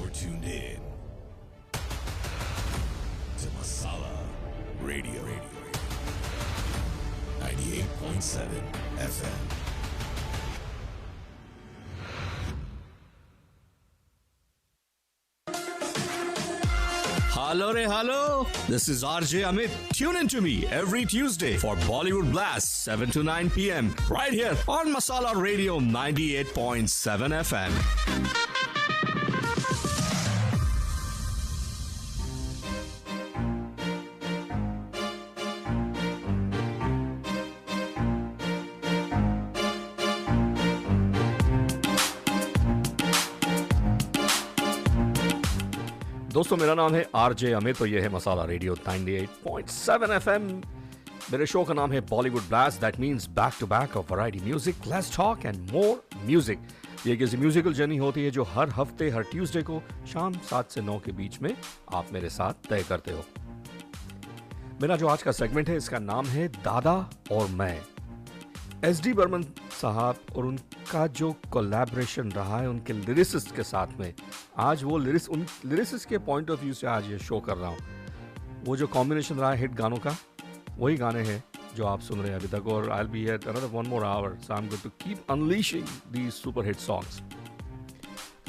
You're tuned in to Masala Radio 98.7 FM. Hello, hello. This is RJ Amit. Tune in to me every Tuesday for Bollywood Blast, 7 to 9 p.m. right here on Masala Radio 98.7 FM. दोस्तों मेरा नाम है RJ Amit और ये है Masala radio 98.7 FM. मेरे show का नाम है Bollywood blast, that means back to back of variety music, let's talk and more music. ये किसी म्यूजिकल जर्नी होती है जो हर हफ्ते हर ट्यूसडे को शाम 7 से 9 के बीच में आप मेरे साथ तय करते हो। मेरा जो आज का सेगमेंट है इसका नाम है दादा और मैं। एस.डी. बर्मन साहब और उनका जो कोलैबोरेशन रहा है उनके लिरिसिस्ट के साथ में, आज वो लिरिसिस्ट के पॉइंट ऑफ व्यू से आज ये शो कर रहा हूँ। वो जो कॉम्बिनेशन रहा है हिट गानों का, वही गाने हैं जो आप सुन रहे हैं अभी तक। और I will be here another 1 more hour, so I'm going to keep unleashing these super hit songs.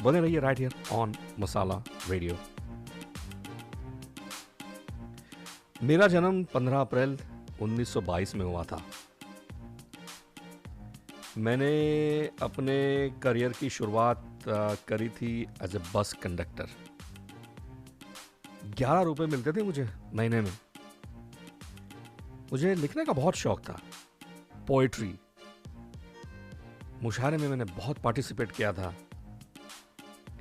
बने रहिए right here on masala radio. मेरा जन्म 15 अप्रैल 1922 में हुआ था। मैंने अपने करियर की शुरुआत करी थी एज ए बस कंडक्टर। 11 रुपए मिलते थे मुझे महीने में। मुझे लिखने का बहुत शौक था, पोएट्री, मुशायरे में मैंने बहुत पार्टिसिपेट किया था।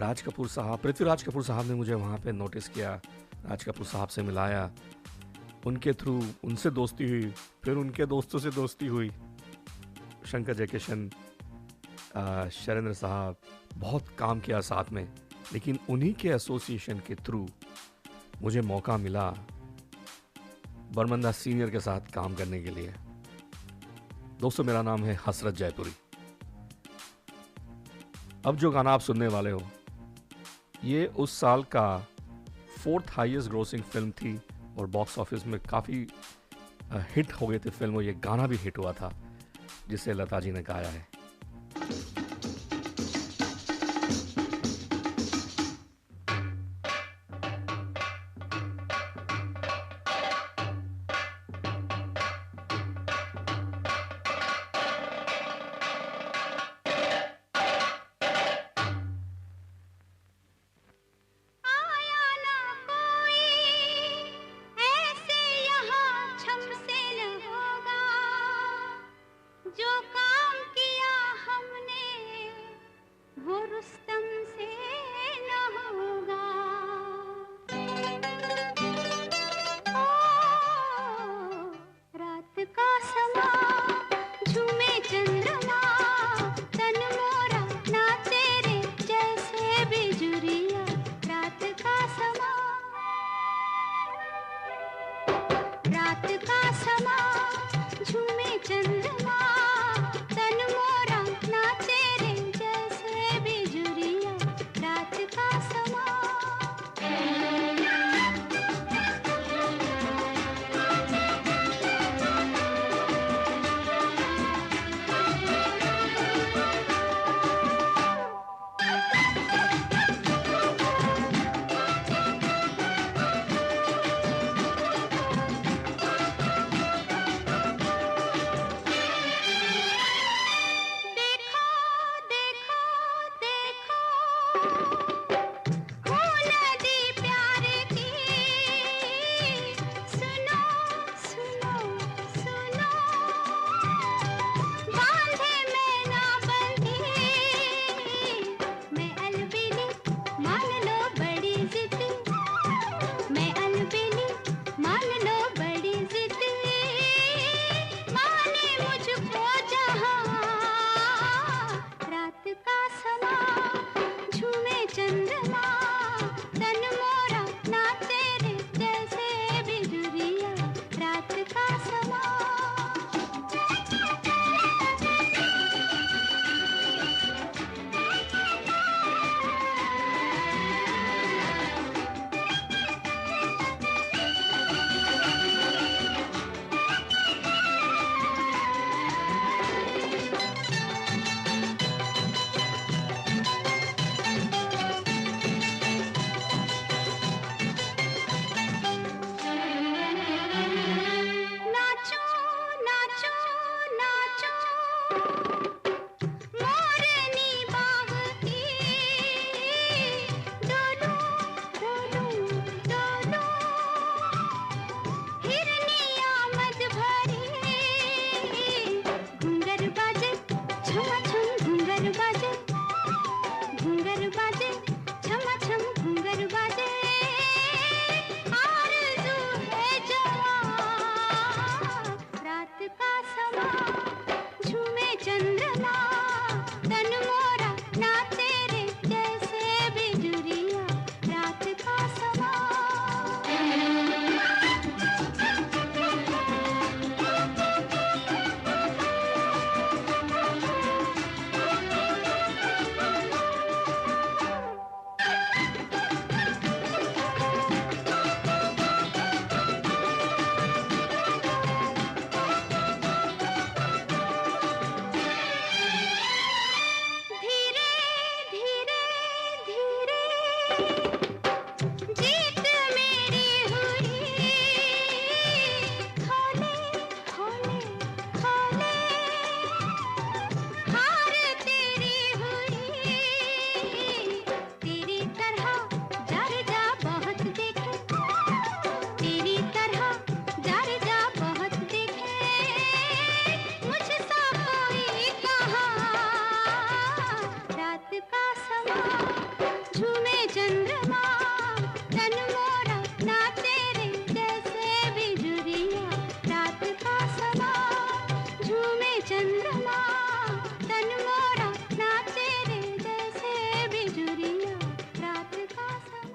पृथ्वीराज कपूर साहब ने मुझे वहाँ पे नोटिस किया, राज कपूर साहब से मिलाया, उनके थ्रू उनसे दोस्ती हुई, फिर उनके दोस्तों से दोस्ती हुई। शंकर जयकिशन, शैलेंद्र साहब, बहुत काम किया साथ में। लेकिन उन्हीं के एसोसिएशन के थ्रू मुझे मौका मिला बर्मन दास सीनियर के साथ काम करने के लिए। दोस्तों मेरा नाम है हसरत जयपुरी। अब जो गाना आप सुनने वाले हो ये उस साल का 4th हाईएस्ट ग्रोसिंग फिल्म थी और बॉक्स ऑफिस में काफ़ी हिट हो गई थी फिल्म, और ये गाना भी हिट हुआ था जिसे लता जी ने गाया है।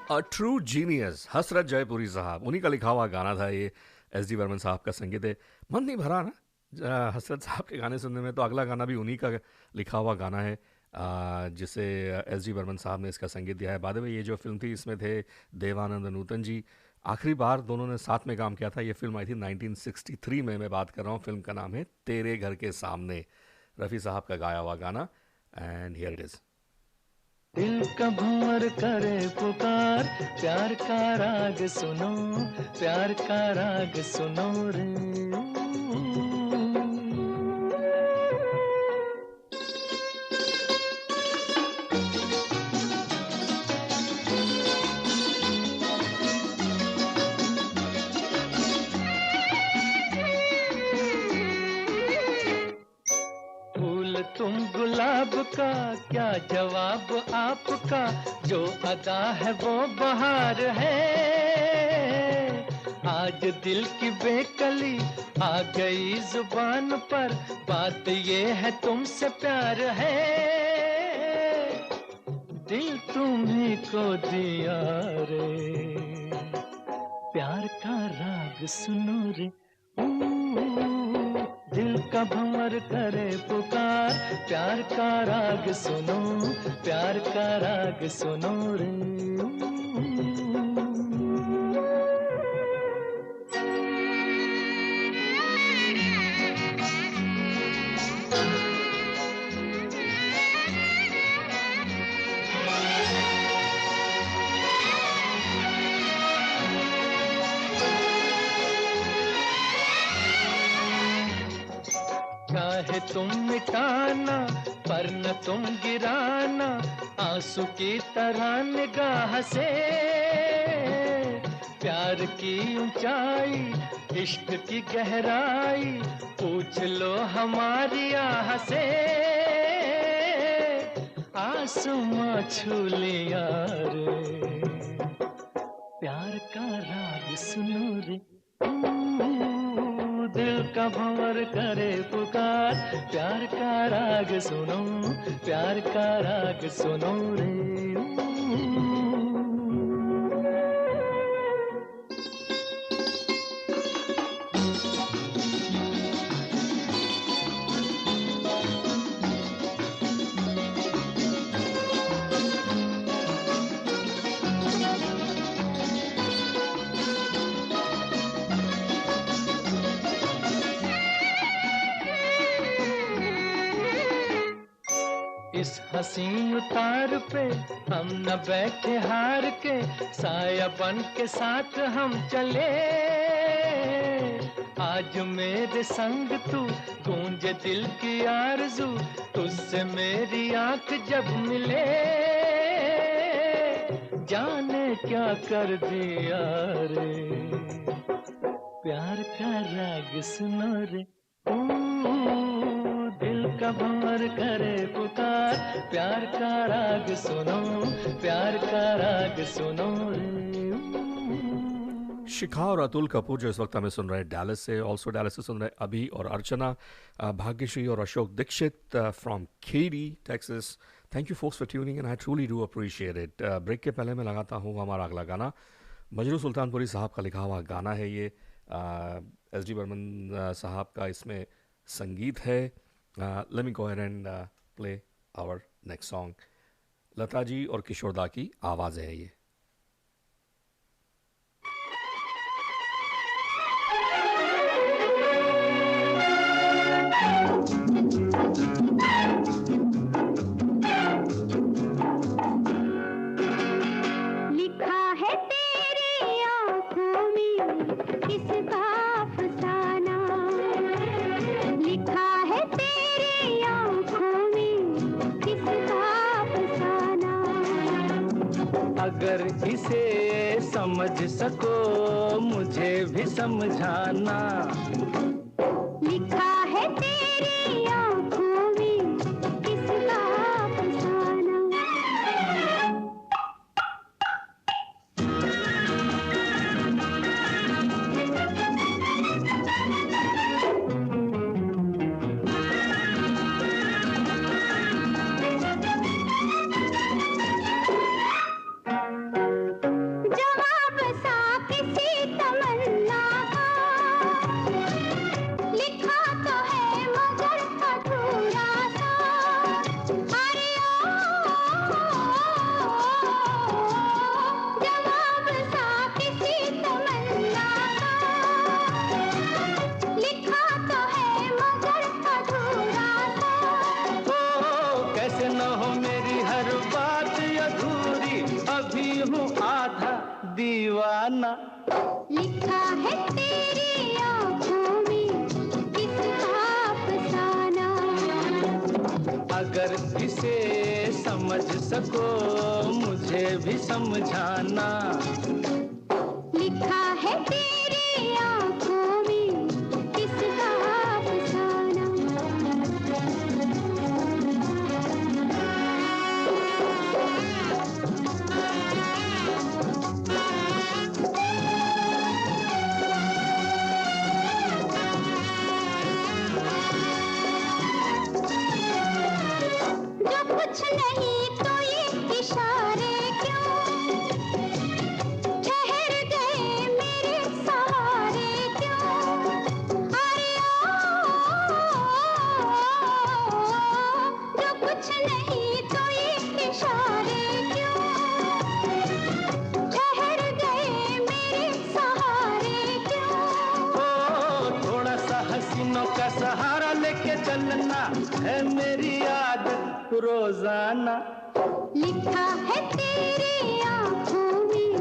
अ ट्रू जीनियस हसरत जयपुरी साहब, उन्हीं का लिखा हुआ गाना था ये। एस डी बर्मन साहब का संगीत है। मन नहीं भरा ना हसरत साहब के गाने सुनने में, तो अगला गाना भी उन्हीं का लिखा हुआ गाना है, जिसे एस डी बर्मन साहब ने इसका संगीत दिया है। बाद में ये जो फिल्म थी इसमें थे देवानंद नूतन जी। आखिरी बार दोनों ने साथ में काम किया था, ये फिल्म आई थी 1963 में, मैं बात कर रहा हूँ। फिल्म का नाम है तेरे घर के सामने, रफ़ी साहब का गाया हुआ गाना। And here it is. दिल का भंवर करे पुकार, प्यार का राग सुनो, प्यार का राग सुनो रे। तुम गुलाब का क्या जवाब आपका, जो अदा है वो बहार है। आज दिल की बेकली आ गई जुबान पर, बात ये है तुमसे प्यार है। दिल तुम्हीं को दिया रे, प्यार का राग सुनो रे। दिल का भंवर करे पुकार, प्यार का राग सुनो, प्यार का राग सुनो रे। चाहे तुम मिटाना पर न तुम गिराना, आंसू की तरह निगाह से। प्यार की ऊंचाई, इश्क की गहराई, पूछ लो हमारी आह से। आसमां छू लिया रे, प्यार का राग सुनो रे। दिल का भंवर करे पुकार, प्यार का राग सुनो, प्यार का राग सुनो रे। इस हंसी उतार पे हम न बैठे हार के, साया बन के साथ हम चले। आज मेरे संग तू, गूंजे दिल की आरज़ू, तुझसे मेरी आंख जब मिले। जाने क्या कर दिया रे, प्यार का राग सुनो रे। दिल का भंवर करे पुकार, प्यार का राग सुनो, प्यार का राग सुनो रे। शिखा और अतुल कपूर जो इस वक्त हमें सुन रहे हैं डैलस से, ऑल्सो डैलस से सुन रहे हैं अभी और अर्चना, भाग्यश्री और Ashok Dikshit from KD Texas. Thank you folks for tuning and I truly do appreciate it. Break के पहले मैं लगाता हूँ हमारा अगला गाना, मजरू सुल्तानपुरी साहब का लिखा हुआ गाना है ये। एस डी बर्मन साहब का इसमें संगीत है। Let me go ahead and play our next song. Lata ji और किशोरदा की आवाज़ है ये। अगर इसे समझ सको मुझे भी समझाना, लिखा है तेरी आँखों में किसका अफसाना। हूँ आधा दीवाना। लिखा है तेरी आँखों में किसका अफसाना। अगर इसे समझ सको मुझे भी समझाना। लिखा है तेरी आँखों में किसका अफसाना। जो कुछ नहीं तो ये इशारे क्यों, ठहर गए मेरे सहारे क्यों। अरे जो कुछ नहीं तो ये इशारे क्यों, ठहर गए मेरे सहारे क्यों। ओ थोड़ा सा हसीनों का सहारा लेके चलना है मेरी आदत रोजाना। लिखा है तेरी आँखों में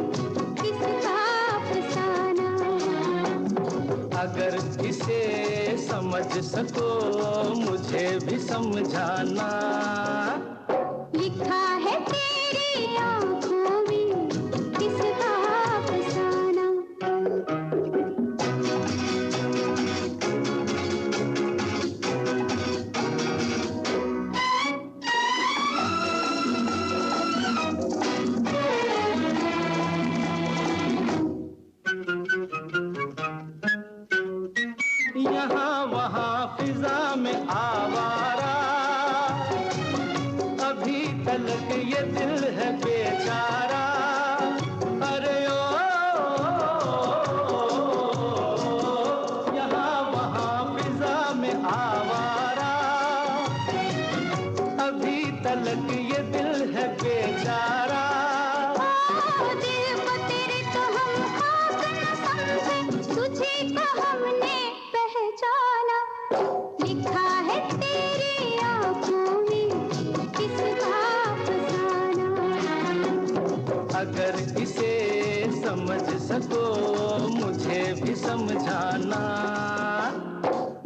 किसका अफसाना। अगर इसे समझ सको मुझे भी समझाना। लिखा है तेरी आँखों में किसका अफसाना। यहाँ वहाँ फिजा में आवारा, अभी तलक ये दिल है बेचारा। अरे ओ यहाँ वहाँ फिजा में आवारा, अभी तलक ये दिल है बेचारा। दिल को तेरे तो हम खाक न समझे, तुझे तो हमने पहचाना। लिखा है तेरी आँखों में किसका अफसाना। अगर इसे समझ सको मुझे भी समझाना।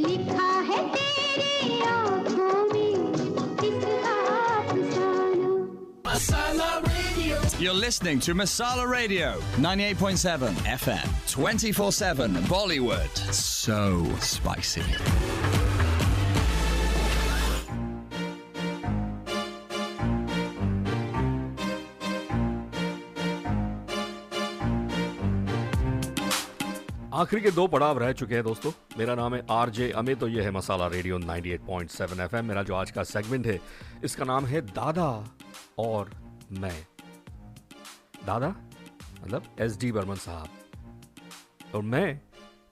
लिखा है तेरी आँखों में किसका अफसाना। You're listening to Masala Radio, 98.7 FM, 24/7 Bollywood. So spicy. आखिरी के दो पड़ाव रह चुके हैं दोस्तों। मेरा नाम है आरजे अमित, तो ये है मसाला रेडियो 98.7 एफएम। मेरा जो आज का सेगमेंट है इसका नाम है दादा और मैं। दादा मतलब SD बर्मन साहब, और मैं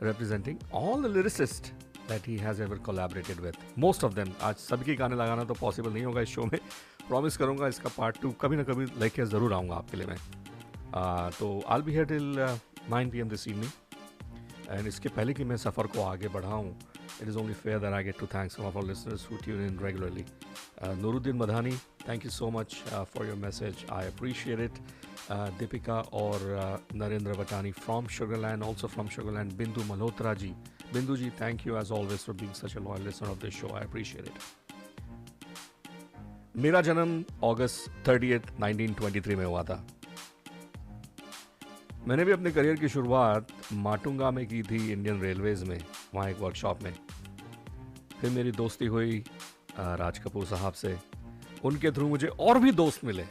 representing all the lyricists that he has ever collaborated with, most of them। आज सबके गाने लगाना तो पॉसिबल नहीं होगा इस शो में, प्रॉमिस करूंगा इसका पार्ट 2 कभी ना कभी लेके ज़रूर आऊँगा आपके लिए मैं। तो I'll be here till 9 PM this evening। And इसके पहले कि मैं सफ़र को आगे बढ़ाऊँ, it is only fair that I get to thank some of our listeners who tune in regularly. Nooruddin Madhani, thank you so much for your message, I appreciate it. Deepika और Narendra Vatani from Sugar Land, also from Sugar Land. Bindu Malhotra ji, Bindu ji thank you as always for being such a loyal listener of this show, I appreciate it. मेरा जन्म अगस्त 30, 1923 में हुआ था। मैंने भी अपने career की शुरुआत माटुंगा में की थी, इंडियन रेलवेज़ में, वहाँ एक वर्कशॉप में। फिर मेरी दोस्ती हुई राज कपूर साहब से। उनके थ्रू मुझे और भी दोस्त मिले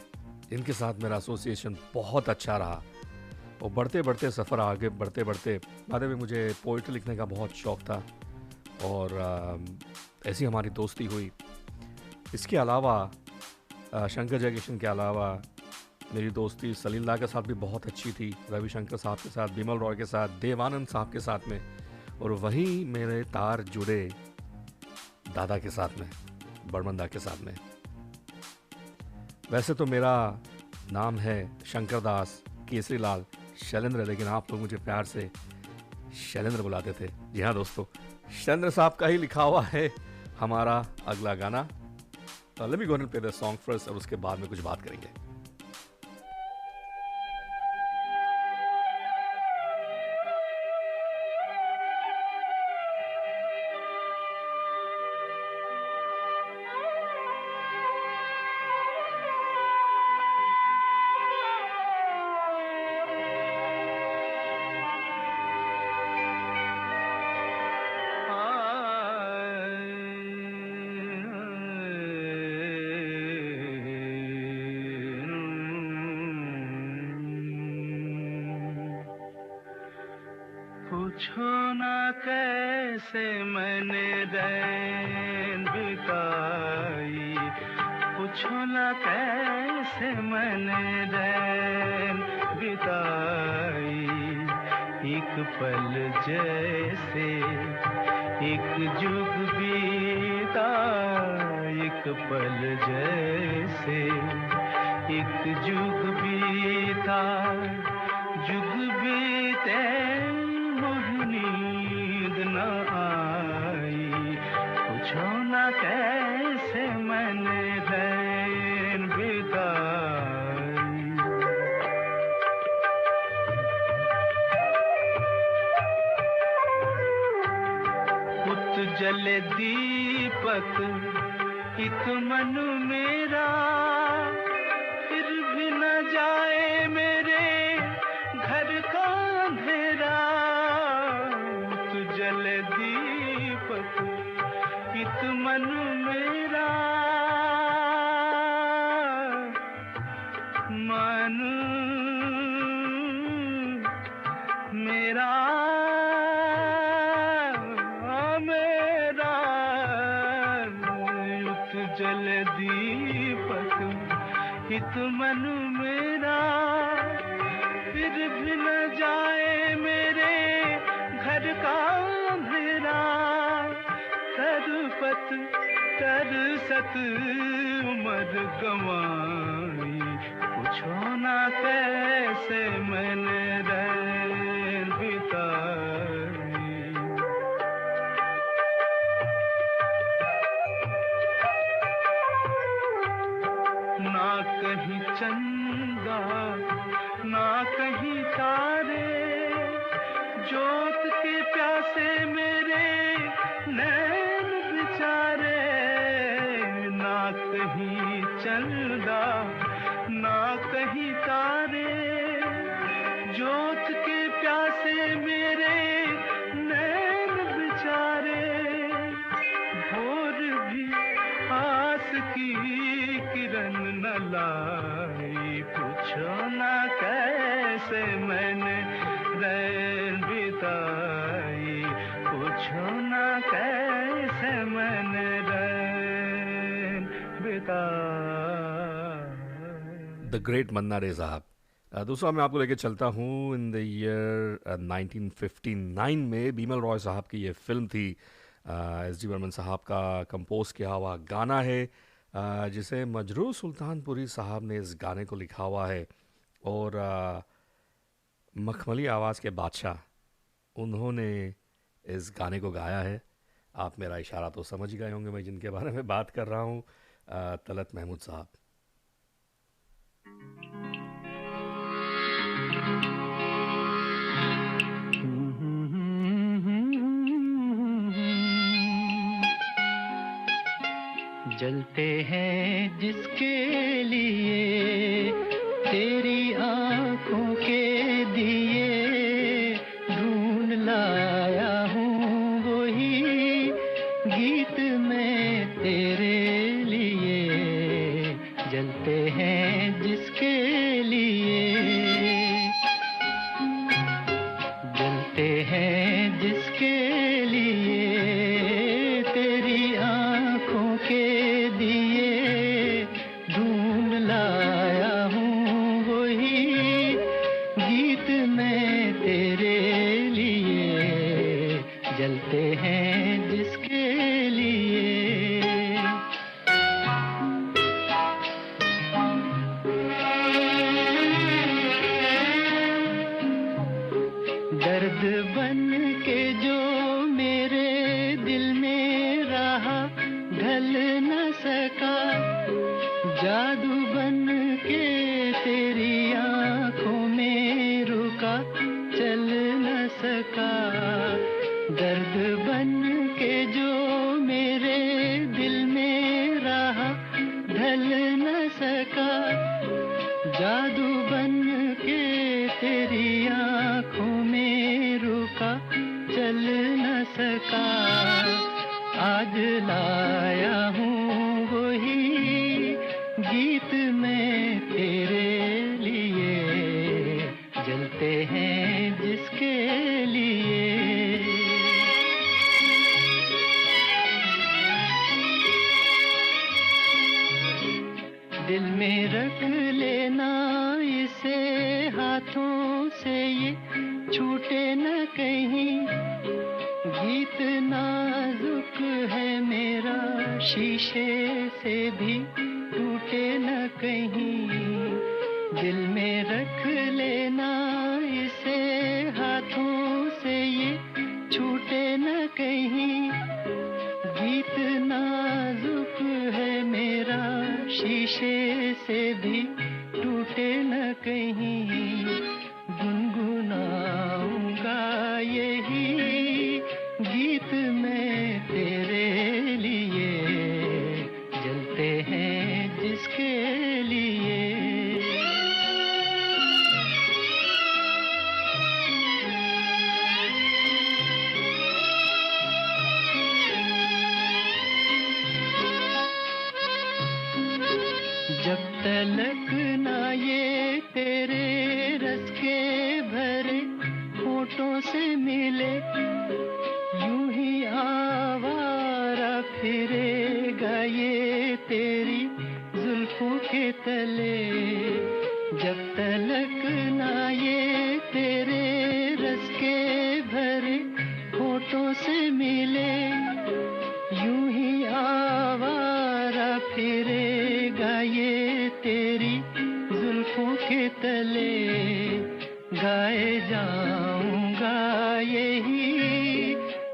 जिनके साथ मेरा एसोसिएशन बहुत अच्छा रहा। और बढ़ते बढ़ते सफ़र आगे बढ़ते बढ़ते बाद में मुझे पोइट्री लिखने का बहुत शौक़ था और ऐसी हमारी दोस्ती हुई। इसके अलावा शंकर जयकिशन के अलावा मेरी दोस्ती सलील दा के साथ भी बहुत अच्छी थी, रविशंकर साहब के साथ, बिमल रॉय के साथ, देवानंद साहब के साथ में। और वहीं मेरे तार जुड़े दादा के साथ में, बर्मन दा के साथ में। वैसे तो मेरा नाम है शंकर दास केसरी लाल शैलेंद्र, लेकिन आप लोग मुझे प्यार से शैलेंद्र बुलाते थे। जी हाँ दोस्तों, शैलेंद्र साहब का ही लिखा हुआ है हमारा अगला गाना। Late me go and play the song first और उसके बाद में कुछ बात करेंगे। पूछो ना कैसे मैंने रैन बिताई, पूछो ना कैसे मैंने रैन बिताई। एक पल जैसे एक जुग बीता, एक पल जैसे एक जुग बीता। जुग बीते मोहिनी नींद न आई, पूछो ना कैसे मैंने रैन बिताई। पुत जले दीपक एक मन मेरा, फिर भी न जाए मेरे घर का अंधेरा। तू जले दीपक इत मन मेरा, मन मेरा मेरा। तू जले दीपक इत मन मेरा, फिर भी न जाए मेरे घर का अंधेरा। तरपत तरसत उम्र गंवाई, पूछो ना कैसे मैंने रैन बिताई। ना कहीं चंदा ना कहीं तारे, जोत के प्यासे मेरे नैन बिचारे। ना कहीं चंदा ना कहीं तारे, जोत के प्यासे मेरे नैन बिचारे। भोर भी आस की किरण न लाई, पूछो ना कैसे मैंने रैन बिताई। पूछो ना कैसे मैंने रैन बिताई। द ग्रेट मन्ना डे साहब। दूसरा मैं आपको लेके चलता हूँ इन द ईयर 1959 में बीमल रॉय साहब की ये फिल्म थी। एस डी बर्मन साहब का कंपोज किया हुआ गाना है, जिसे मजरूर सुल्तानपुरी साहब ने इस गाने को लिखा हुआ है। और मखमली आवाज़ के बादशाह उन्होंने इस गाने को गाया है। आप मेरा इशारा तो समझ ही गए होंगे मैं जिनके बारे में बात कर रहा हूँ, तलत महमूद साहब। जलते हैं जिसके लिए तेरी आंखों के दिए, ढूंढ लाया हूँ वही गीत मैं तेरे लिए। जलते हैं जिसके लिए, जलते हैं जिसके लिए तेरी आंखों के दिए, ढूंढ लाया हूँ वही गीत मैं तेरे लिए। जलते हैं जिसके लिए। दर्द बन के जो मेरे दिल में रहा, ढल न सका। जादू बन के तेरी आंखों में रुका, चल न सका। दर्द बन के जो मेरे दिल में रहा, ढल न सका। जादू बन के तेरी आंखों में रुका, चल न सका। आज लाया हूँ वही गीत मैं तेरे लिए। जलते हैं जिसके लिए। छूटे न कहीं, गीत नाजुक है मेरा, शीशे से भी टूटे न कहीं। दिल में रख लेना इसे, हाथों से ये छूटे न कहीं। गीत नाजुक है मेरा, शीशे से भी टूटे न कहीं। गुनगुनाऊंगा यही गीत मैं तेरे लिए, जलते हैं जिसके लिए। जब तलक ना ये तेरे रस के भरे होठों से मिले, यूं ही आवारा फिरेगा ये तेरी जुल्फों के तले। जब तलक ना ये तेरे रस के भरे होठों से मिले, यूं ही आवारा फिरेगा ये तेरी जुल्फों के तले। गाए जाऊंगा यही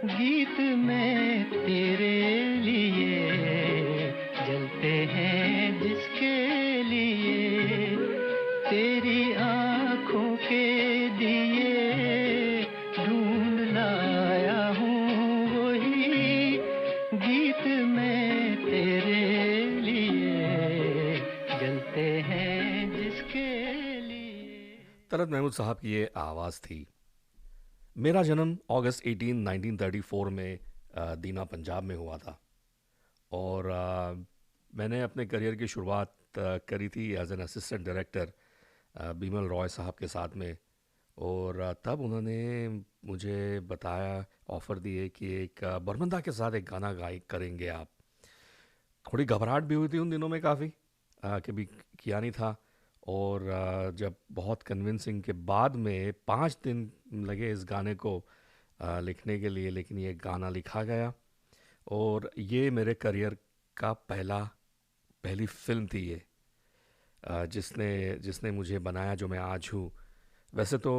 गीत मैं तेरे लिए, जलते हैं जिसके लिए। तेरी आंखों के दिए ढूंढ लाया हूँ वही गीत मैं तेरे लिए, जलते हैं जिसके लिए। तलत महमूद साहब की ये आवाज़ थी। मेरा जन्म अगस्त 18, 1934 में दीना पंजाब में हुआ था, और मैंने अपने करियर की शुरुआत करी थी as an assistant director Bimal Roy साहब के साथ में। और तब उन्होंने मुझे बताया, ऑफ़र दिए कि एक बर्मंदा के साथ एक गाना करेंगे आप। थोड़ी घबराहट भी हुई थी उन दिनों में काफ़ी, कभी किया नहीं था। और जब बहुत कन्विंसिंग के बाद में 5 दिन लगे इस गाने को लिखने के लिए, लेकिन ये गाना लिखा गया। और ये मेरे करियर का पहली फ़िल्म थी ये, जिसने मुझे बनाया जो मैं आज हूँ। वैसे तो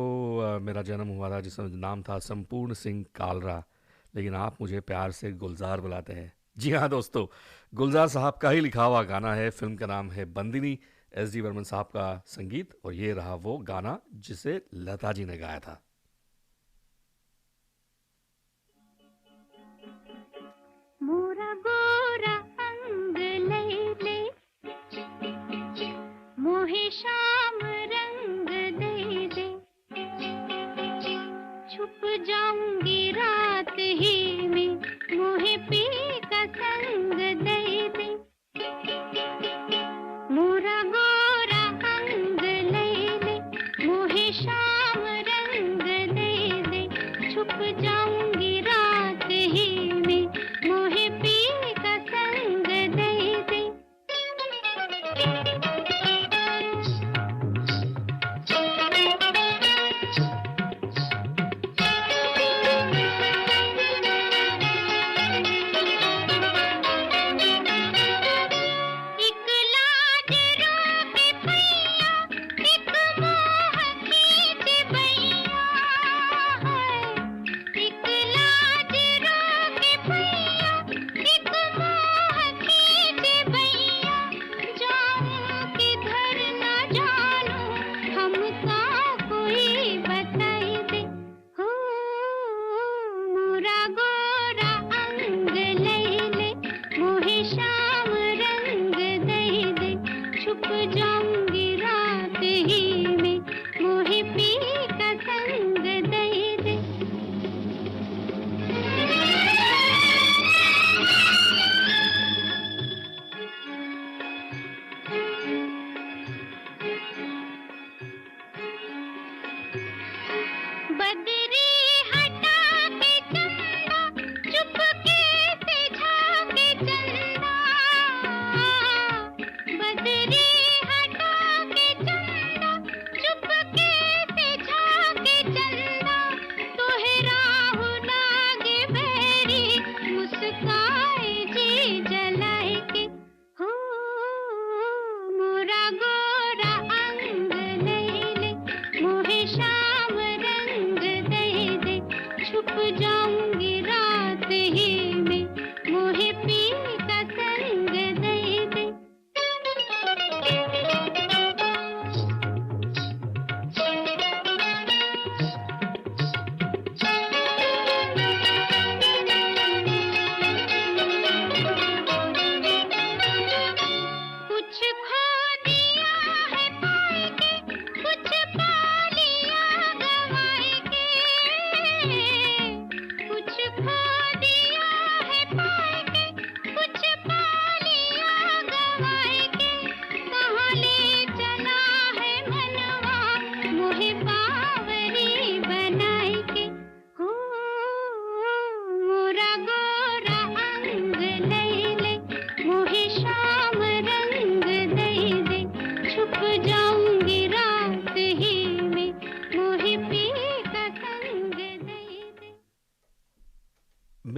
मेरा जन्म हुआ था जिसका नाम था संपूर्ण सिंह कालरा, लेकिन आप मुझे प्यार से गुलजार बुलाते हैं। जी हाँ दोस्तों, गुलजार साहब का ही लिखा हुआ गाना है। फिल्म का नाम है बंदिनी, एस.डी. बर्मन साहब का संगीत, और ये रहा वो गाना जिसे लता जी ने गाया था। मोरा गोरा अंग लैले, मोहे शाम रंग दे दे, छुप जाऊंगी रात ही में, मोहे पी का संग दे दे। मोरा गोरा अंग लैले, मोहे शाम रंग दे दे, छुप जाऊंगी रात ही में, मोहे पी का संग दे दे। एक लाज रोके पैया, एक मोह खींच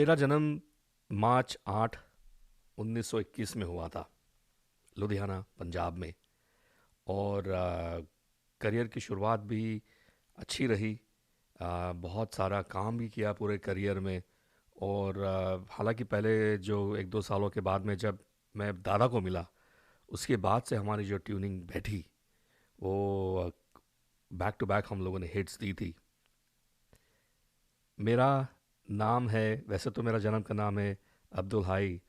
मेरा जन्म मार्च 8 1921 में हुआ था, लुधियाना पंजाब में। और करियर की शुरुआत भी अच्छी रही, बहुत सारा काम भी किया पूरे करियर में। और हालांकि पहले जो 1-2 सालों के बाद में जब मैं दादा को मिला, उसके बाद से हमारी जो ट्यूनिंग बैठी वो बैक टू बैक हम लोगों ने हिट्स दी थी। मेरा नाम है, वैसे तो मेरा जन्म का नाम है अब्दुल हाई,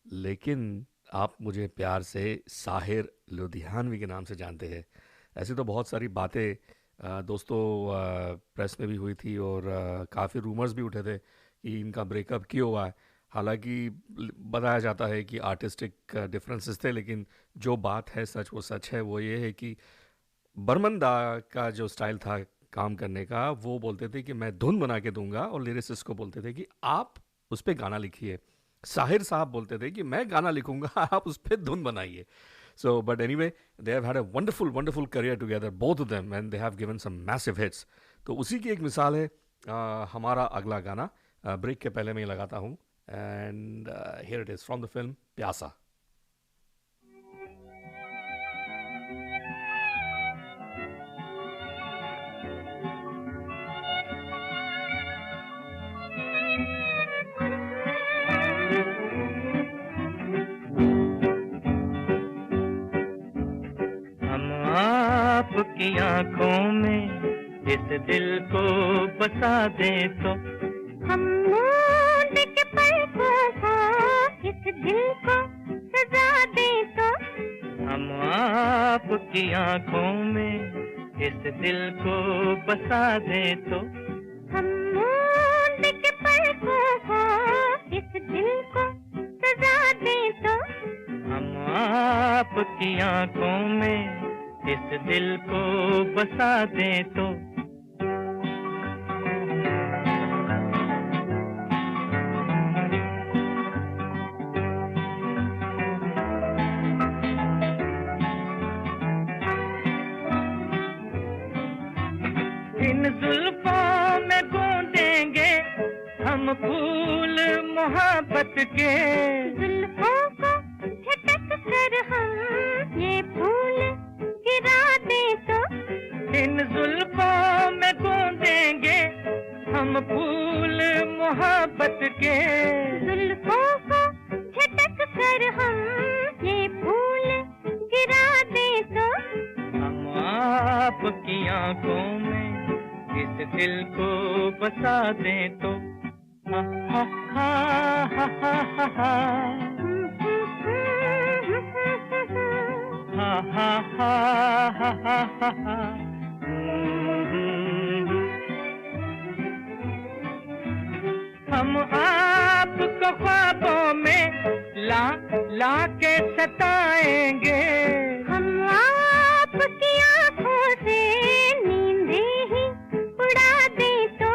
लेकिन आप मुझे प्यार से साहिर लुधियानवी के नाम से जानते हैं। ऐसी तो बहुत सारी बातें दोस्तों प्रेस में भी हुई थी और काफ़ी रूमर्स भी उठे थे कि इनका ब्रेकअप क्यों हुआ है। हालांकि बताया जाता है कि आर्टिस्टिक डिफरेंसेस थे, लेकिन जो बात है सच वो सच है। वो ये है कि बर्मन दा का जो स्टाइल था काम करने का, वो बोलते थे कि मैं धुन बना के दूंगा, और लिरिसिस्ट को बोलते थे कि आप उस पर गाना लिखिए। साहिर साहब बोलते थे कि मैं गाना लिखूंगा, आप उस पर धुन बनाइए। So, but anyway, they have had a wonderful career together, both of them, and they have given some massive hits. तो उसी की एक मिसाल है हमारा अगला गाना। ब्रेक के पहले मैं ही लगाता हूँ, and here it is from the film प्यासा। आपकी आंखों में इस दिल को बसा दे तो, हम मूंद के पलकों को इस दिल को सजा दे तो, हम आपकी आंखों में इस दिल को बसा दे तो, हम मूंद के पलकों को इस दिल को सजा दे तो, हम आपकी आंखों में इस दिल को बसा दे तो। इन जुल्फों में गूंजेंगे हम फूल मोहब्बत के, जुल्फों को झटक कर हम ये फूल गिरा दे तो, इन जुल्फों में गूंजेंगे हम फूल मोहब्बत के, जुल्फों को झटक कर हम ये फूल गिरा दे तो, हम आपकी आंखों में इस दिल को बसा दे तो। हा हा हा हा हा हा हा हा हा हा हा हा। हम आपको ख्वाबों में ला ला के सताएंगे, हम आपकी आँखों से नींदें ही उड़ा दे तो,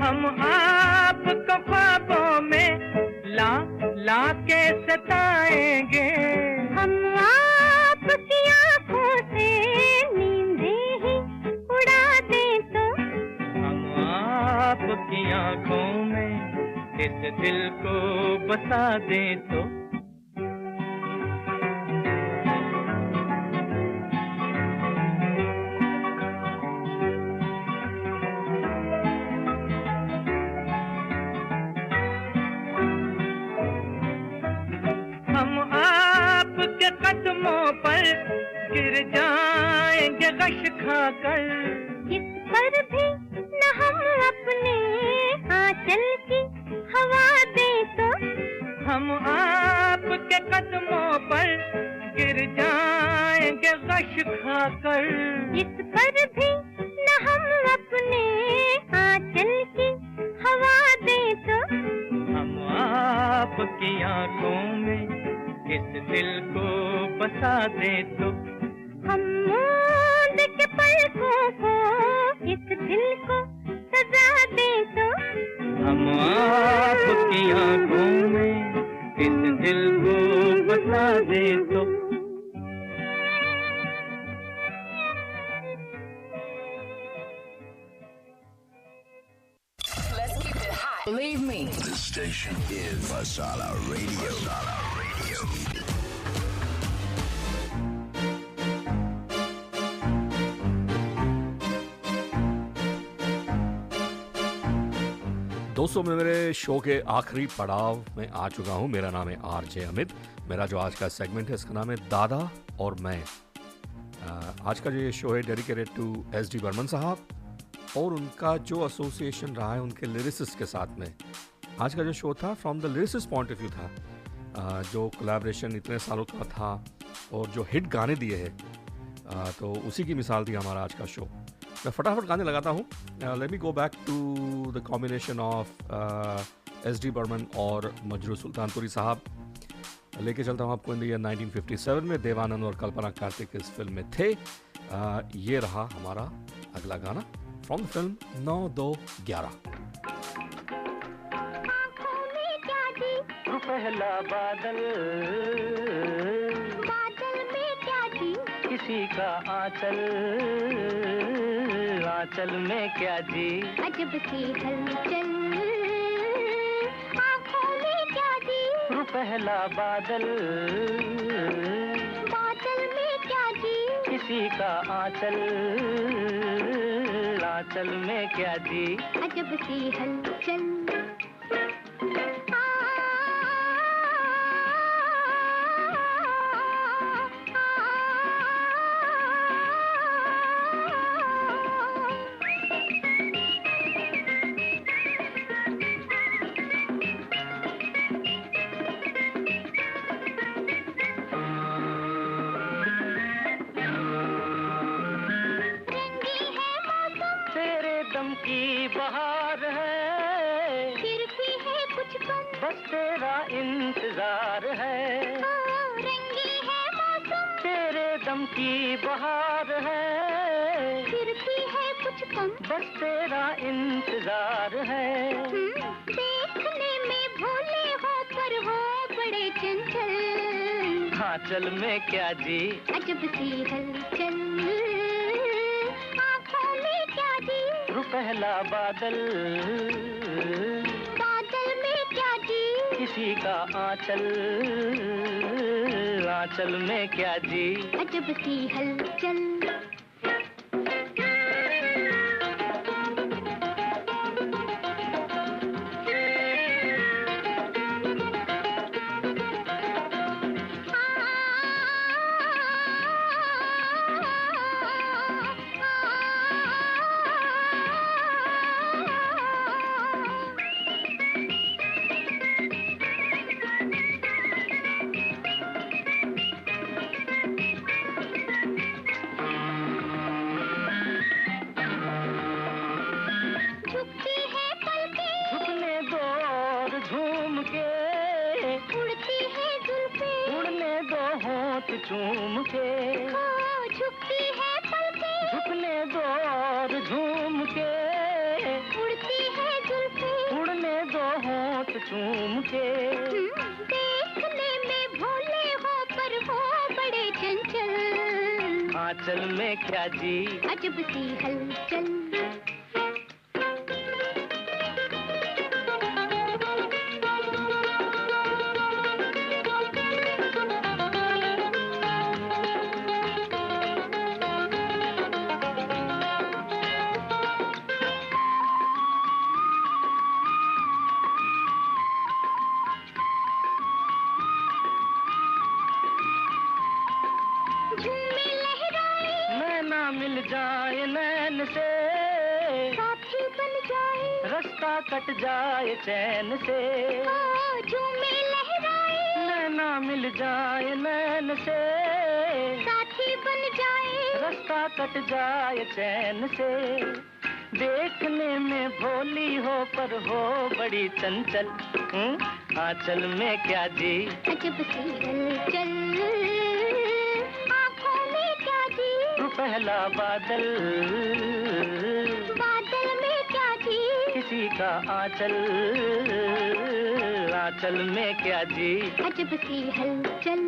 हम आपको ख्वाबों में ला ला के सताएंगे, हम आपकी आँखों से नींदें ही उड़ा दे तो, हम आपकी आंखों में इस दिल को बसा दे तो। हम आपके कदमों पर गिर जाएंगे गश खाकर, इस पर भी न हम अपने आंचल की हवा दे तो, हम आपके कदमों पर गिर जाएंगे गश खाकर, इस पर भी न हम अपने आंचल की हवा दे तो, हम आपकी आंखों में इस दिल को बसा दे तो। हम मूंद के पलकों को इस दिल को सजा दे तो, हम आपकी आंखों में इस दिल को बसा दे तो। Let's keep it hot. Believe me. This station is Masala Radio. Masala Radio. दोस्तों, मैं मेरे शो के आखिरी पड़ाव में आ चुका हूँ। मेरा नाम है आरजे अमित। मेरा जो आज का सेगमेंट है इसका नाम है दादा और मैं। आज का जो ये शो है dedicated to S D Burman साहब और उनका जो एसोसिएशन रहा है उनके लिरिसिस्ट के साथ में। आज का जो शो था from the lyricist point of view था, जो कोलैबोरेशन इतने सालों का था और जो हिट गाने दिए हैं, तो उसी की मिसाल थी हमारा आज का शो। मैं फटाफट गाने लगाता हूँ। Let me go back to the combination of S D Burman और मजरू सुल्तानपुरी साहब। लेके चलता हूँ आपको इन ईयर 1957 में देवानंद और कल्पना कार्तिक इस फिल्म में थे। ये रहा हमारा अगला गाना फ्रॉम द फिल्म 9-2-11। पहला बादल बादल में क्या जी, किसी का आंचल आंचल में क्या जी, अजब सी हलचल आँखों में क्या जी, पहला बादल बादल में क्या जी, किसी का आंचल आंचल में क्या जी, अजब सी हलचल। की बहार है, फिर भी है कुछ कम, बस तेरा इंतजार है। रंगी है मौसम, तेरे दम की बहार है, फिर भी है कुछ कम, बस तेरा इंतजार है। देखने में भोले हो पर हो बड़े चंचल, आंचल में क्या जी, अजब सी हलचल आँखों में क्या जी, पहला बादल बादल में क्या जी, किसी का आंचल आंचल में क्या जी, अजब सी हलचल। झूम के झुकती है पलकें, झुकने दो और झूम के, उड़ती है जुल्फें, उड़ने दो होंठ चूम के। देखने में भोले हो पर हो बड़े चंचल, आंचल में क्या जी, अजब सी हलचल। मिल जाए नैन से, साथी बन जाए, रास्ता कट जाए चैन से। झूमे लहराए, नैना मिल जाए नैन से, साथी बन जाए, रास्ता कट जाए चैन से। देखने में भोली हो पर हो बड़ी चंचल, आंचल में क्या जी, अजब सी हलचल पहला बादल बादल में क्या जी, किसी का आंचल आंचल में क्या जी, अजब सी हलचल।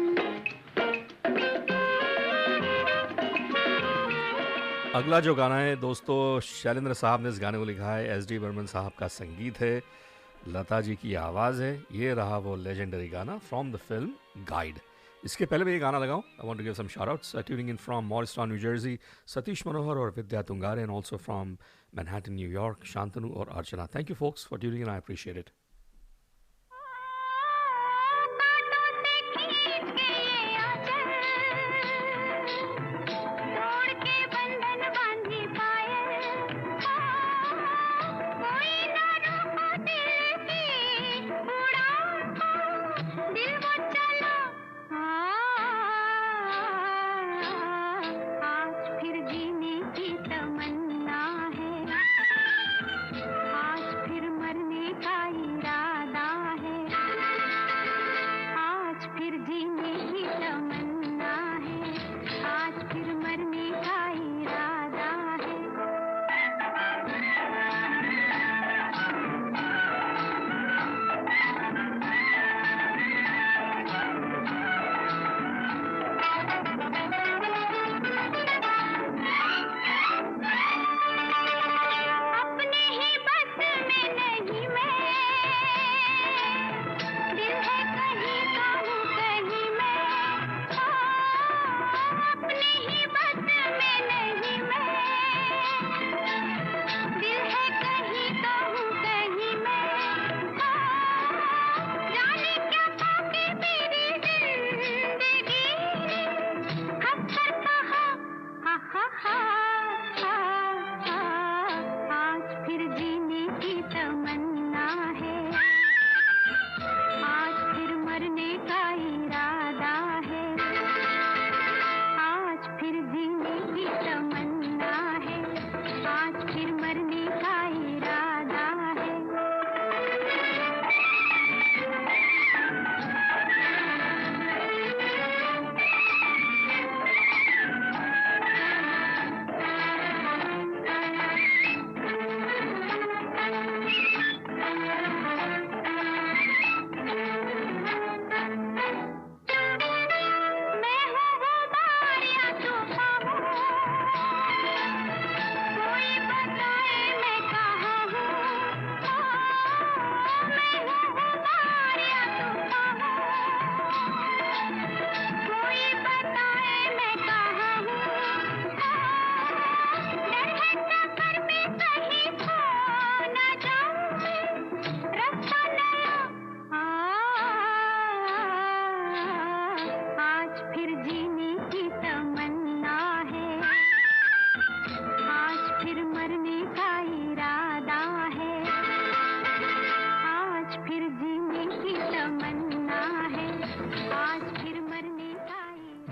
अगला जो गाना है दोस्तों, शैलेंद्र साहब ने इस गाने को लिखा है, एस डी बर्मन साहब का संगीत है लता जी की आवाज़ है, ये रहा वो लेजेंडरी गाना फ्रॉम द फिल्म गाइड। इसके पहले मैं ये गाना लगाऊं, I want to give some shout outs tuning in from Morristown New Jersey, Satish Manohar और Vidya Tungare, and also from Manhattan New York, Shantanu और Archana. Thank you folks for tuning in, I appreciate it.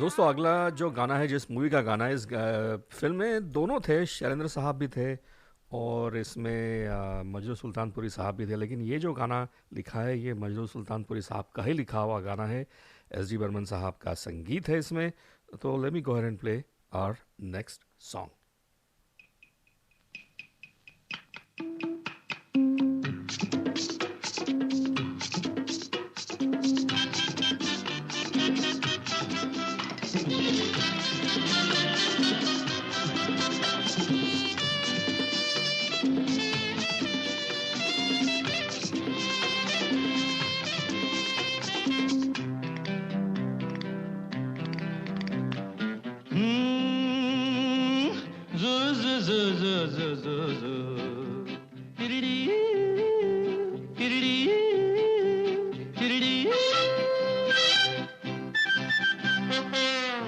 दोस्तों अगला जो गाना है, जिस मूवी का गाना है, इस फिल्म में दोनों थे, शैलेंद्र साहब भी थे और इसमें मजरू सुल्तानपुरी साहब भी थे, लेकिन ये जो गाना लिखा है ये मजरू सुल्तानपुरी साहब का ही लिखा हुआ गाना है, एस.डी. बर्मन साहब का संगीत है इसमें। तो let me go ahead and play our next song.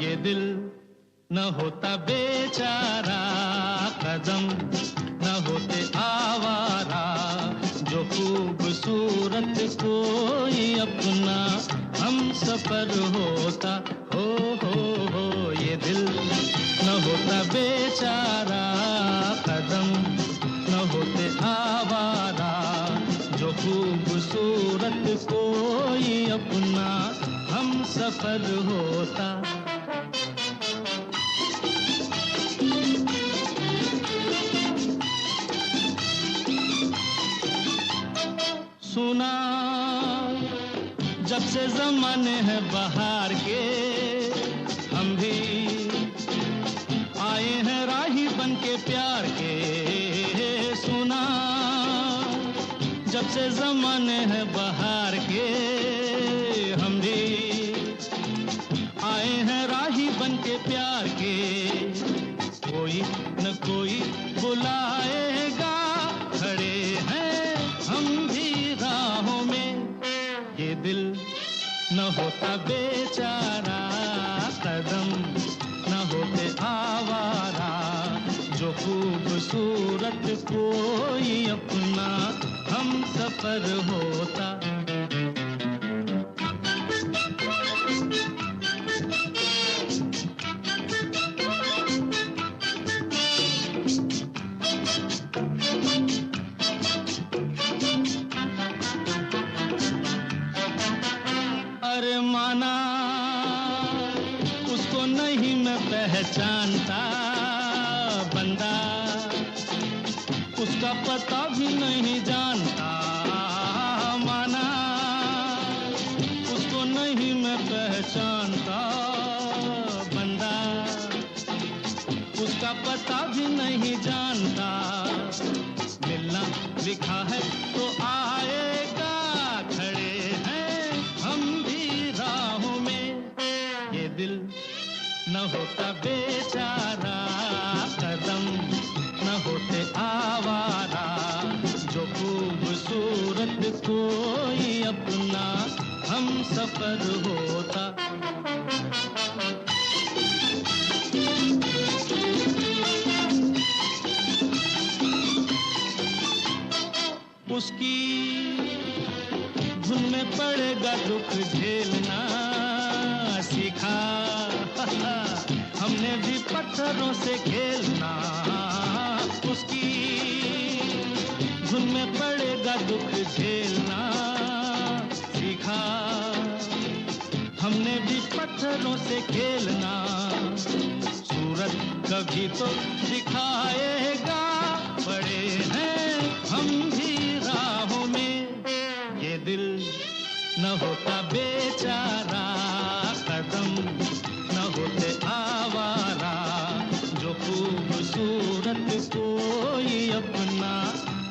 ये दिल न होता बेचारा, कदम न होते आवारा, जो खूबसूरत कोई अपना हम सफर होता, हो ये दिल न होता बेचारा, कदम न होते आवारा, जो खूबसूरत कोई अपना हम सफर होता। सुना जब से ज़माने हैं बहार के, हम भी आए हैं राही बन के प्यार के। सुना जब से जमाने हैं बाहर के, हम भी आए हैं राही बन के प्यार के, कोई न कोई बुलाएगा, खड़े हैं हम भी राहों में, ये दिल न होता बेचारा, कदम न होते आवारा, जो खूबसूरत कोई अपना हम सफर होता। अरे माना उसको नहीं मैं पहचानता, बंदा उसका पता भी नहीं जानता, माना उसको नहीं मैं पहचानता, बंदा उसका पता भी नहीं जानता, मिलना लिखा है तो आएगा, खड़े हैं हम भी राहों में, ये दिल न होता बेचारा, कदम न होते आवारा, जो खूबसूरत कोई अपना हम सफर होता। उसकी धुन में पड़ेगा दुख झेलना सीखा, हमने भी पत्थरों से खेलना, उसकी धुन में पड़ेगा दुख झेलना सीखा, हमने भी पत्थरों से खेलना, सूरत कभी तो दिखाएगा, पड़े हैं हम भी राहों में, ये दिल न होता बेचारा, कदम न होते आवारा, जो खूबसूरत कोई अपना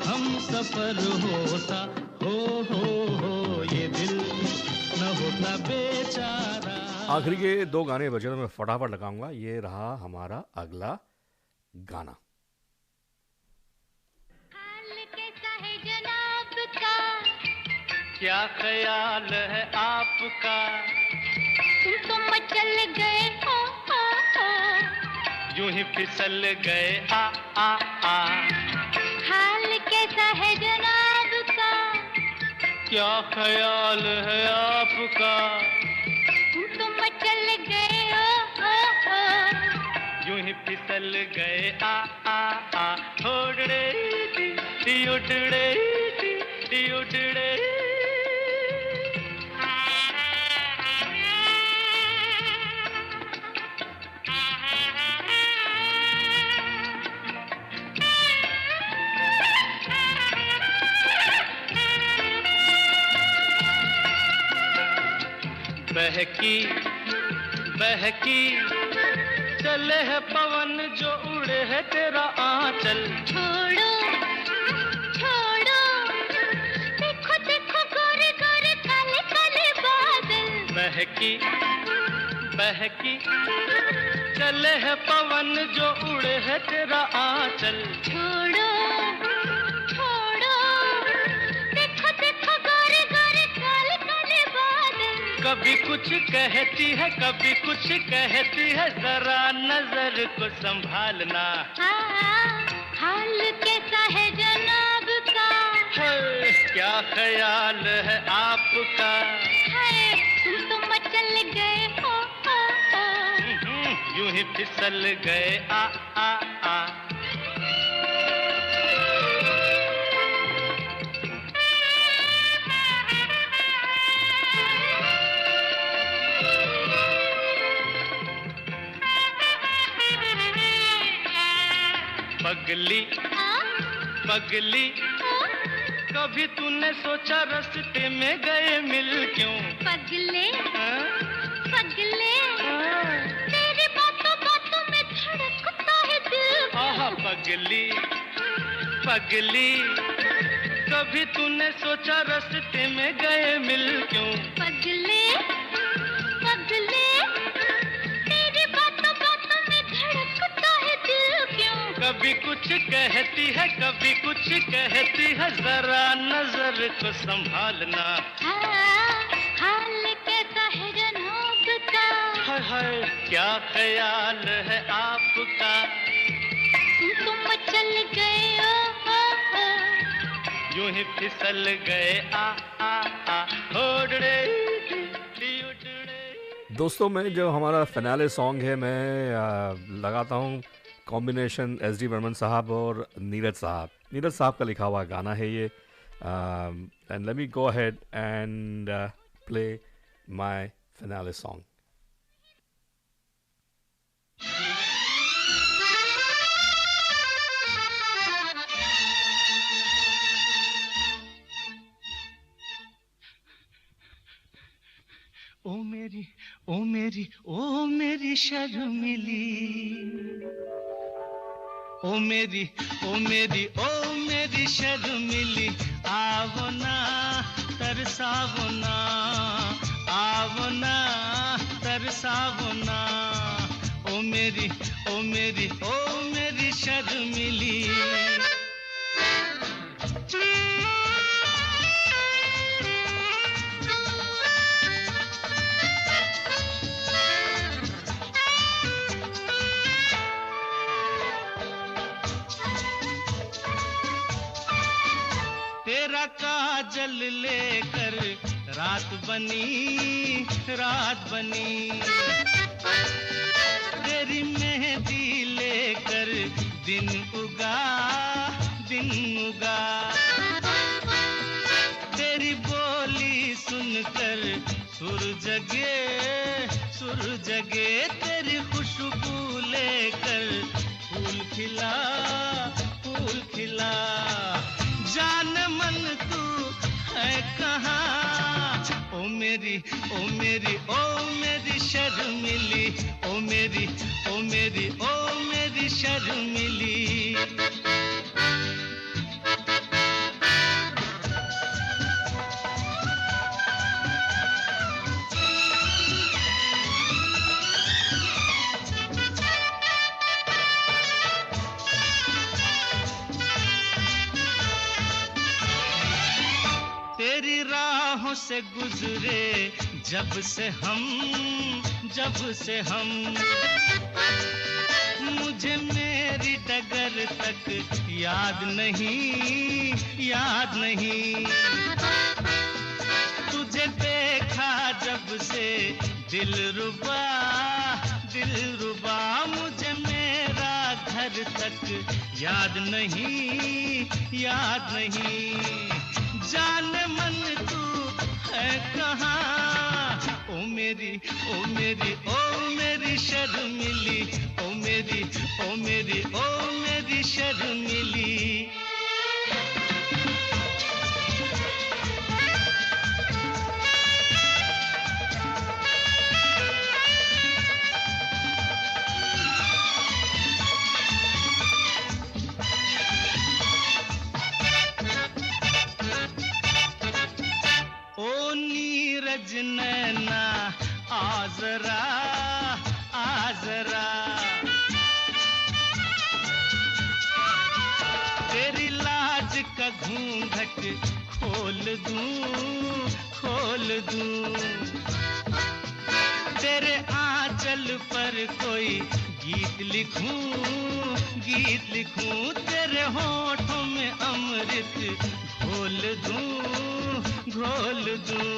हम सफर होता, हो ये दिल न होता बेचारा। आखिरी के 2 गाने बचे तो मैं फटाफट लगाऊंगा। ये रहा हमारा अगला गाना। क्या ख्याल है आपका, तुम तो मचल गए हो, यूं ही फिसल गए आ हाल कैसा है जनाब का, क्या ख्याल है आपका, तुम तो मचल गए हो, यूं ही फिसल गए आ उड़ड़े दी उड़ड़े दी उड़ड़े। बहकी बहकी चले है पवन जो उड़े है तेरा आंचल, छोड़ो छोड़ो, देखो देखो गोरे गोरे काले काले बादल, बहकी बहकी चले है पवन जो उड़े है तेरा आंचल, छोड़ो छोड़ो, देखो देखो गोरे गोरे काले काले बादल, कभी कुछ कहती है कभी कुछ कहती है, जरा नजर को संभालना, हाल कैसा है जनाब का, क्या ख्याल है आपका, तुम तो मचल गए हो, यूं ही फिसल गए आ पगली पगली, कभी तूने सोचा रास्ते में गए मिल क्यों, पगले पगले, तेरी बातों बातों में धड़कता है दिल, आहा पगली पगली, कभी तूने सोचा रास्ते में गए मिल क्यों? पगले पगले तेरी बातों बातों में धड़कता है दिल क्यों? कभी कुछ कहती है कभी कुछ कहती है, जरा नजर को संभालना। हाल कैसा है जनाब का? हाय हाय क्या ख्याल है आपका? तुम चल गए ओ यूं ही फिसल गए आ होड़े। दोस्तों मैं जो हमारा फिनाले सॉन्ग है मैं लगाता हूँ कॉम्बिनेशन एस डी बर्मन साहब और नीरज साहब का लिखा हुआ गाना है ये। And let me go ahead and play my finale song. ओ मेरी ओ मेरी ओ मेरी शर्मिली, ओ मेरी ओ मेरी ओ मेरी शर्मिली, आवो ना तरसावो ना, आवो ना तरसावो ना। ओ मेरी ओ मेरी ओ मेरी शर्मिली। तेरा काजल लेकर रात बनी, रात बनी। तेरी मेहंदी लेकर दिन उगा, दिन उगा। तेरी बोली सुनकर सुर जगे, सुर जगे। तेरी खुशबू लेकर फूल खिला, फूल खिला। जान मन तू है कहाँ? ओ मेरी ओ मेरी ओ मेरी शर्मिली, ओ मेरी ओ मेरी ओ मेरी शर्मिली। तेरी राहों से गुजरे जब से हम, मुझे मेरी डगर तक याद नहीं, याद नहीं। तुझे देखा जब से दिलरुबा, दिलरुबा। मुझे मेरा घर तक याद नहीं, याद नहीं। जान मन तू है कहाँ? ओ मेरी ओ मेरी ओ मेरी शर्मिली, ओ मेरी ओ मेरी ओ मेरी शर्मिली। नैना आजरा, आजरा। तेरी लाज का घूंघट खोल दूं, खोल दूं। तेरे आंचल पर कोई गीत लिखूं, गीत लिखूं। तेरे होठों में अमृत घोल दूं, घोल दूं।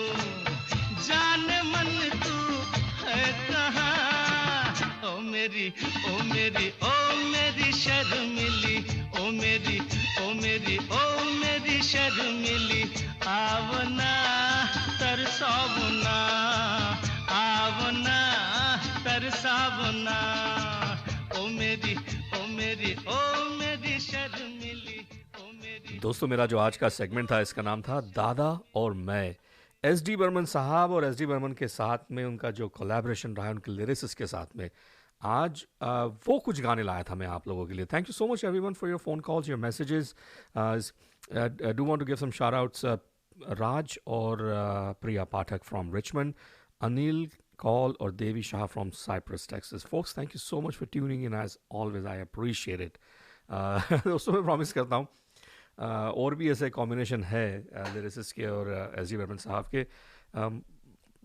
जान मन तू है कहाँ? ओ मेरी ओ मेरी ओ मेरी शर्मिली, ओ मेरी ओ मेरी ओ मेरी शर्मिली। आवना तरसावना, आवना तरसावना। ओ मेरी ओ मेरी ओ मेरी शर्मिली, ओ मेरी। दोस्तों मेरा जो आज का सेगमेंट था इसका नाम था दादा और मैं। एस डी बर्मन साहब और एस डी बर्मन के साथ में उनका जो कोलैबोरेशन रहा है उनके लिरिसिस्ट के साथ में, आज वो कुछ गाने लाया था मैं आप लोगों के लिए. Thank you so much everyone for your phone calls, your messages. I do want to give some shout outs. Raj or Priya Pathak from Richmond, Anil Kaul or Devi Shah from Cyprus, Texas. Folks, thank you so much for tuning in. As always, I appreciate it. दोस्तों मैं promise करता हूँ और भी ऐसे combination है lyricist के और एस डी बर्मन साहब के.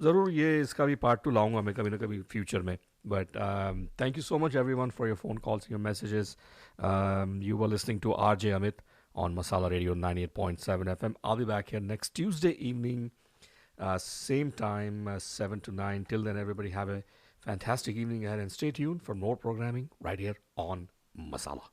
ज़रूर ये इसका भी पार्ट 2 लाऊंगा मैं कभी ना कभी फ्यूचर में. But thank you so much everyone for your phone calls, your messages. You were listening to RJ Amit on Masala Radio 98.7 FM. I'll be back here next Tuesday evening, same time, 7 to 9. Till then, everybody have a fantastic evening ahead and stay tuned for more programming right here on Masala.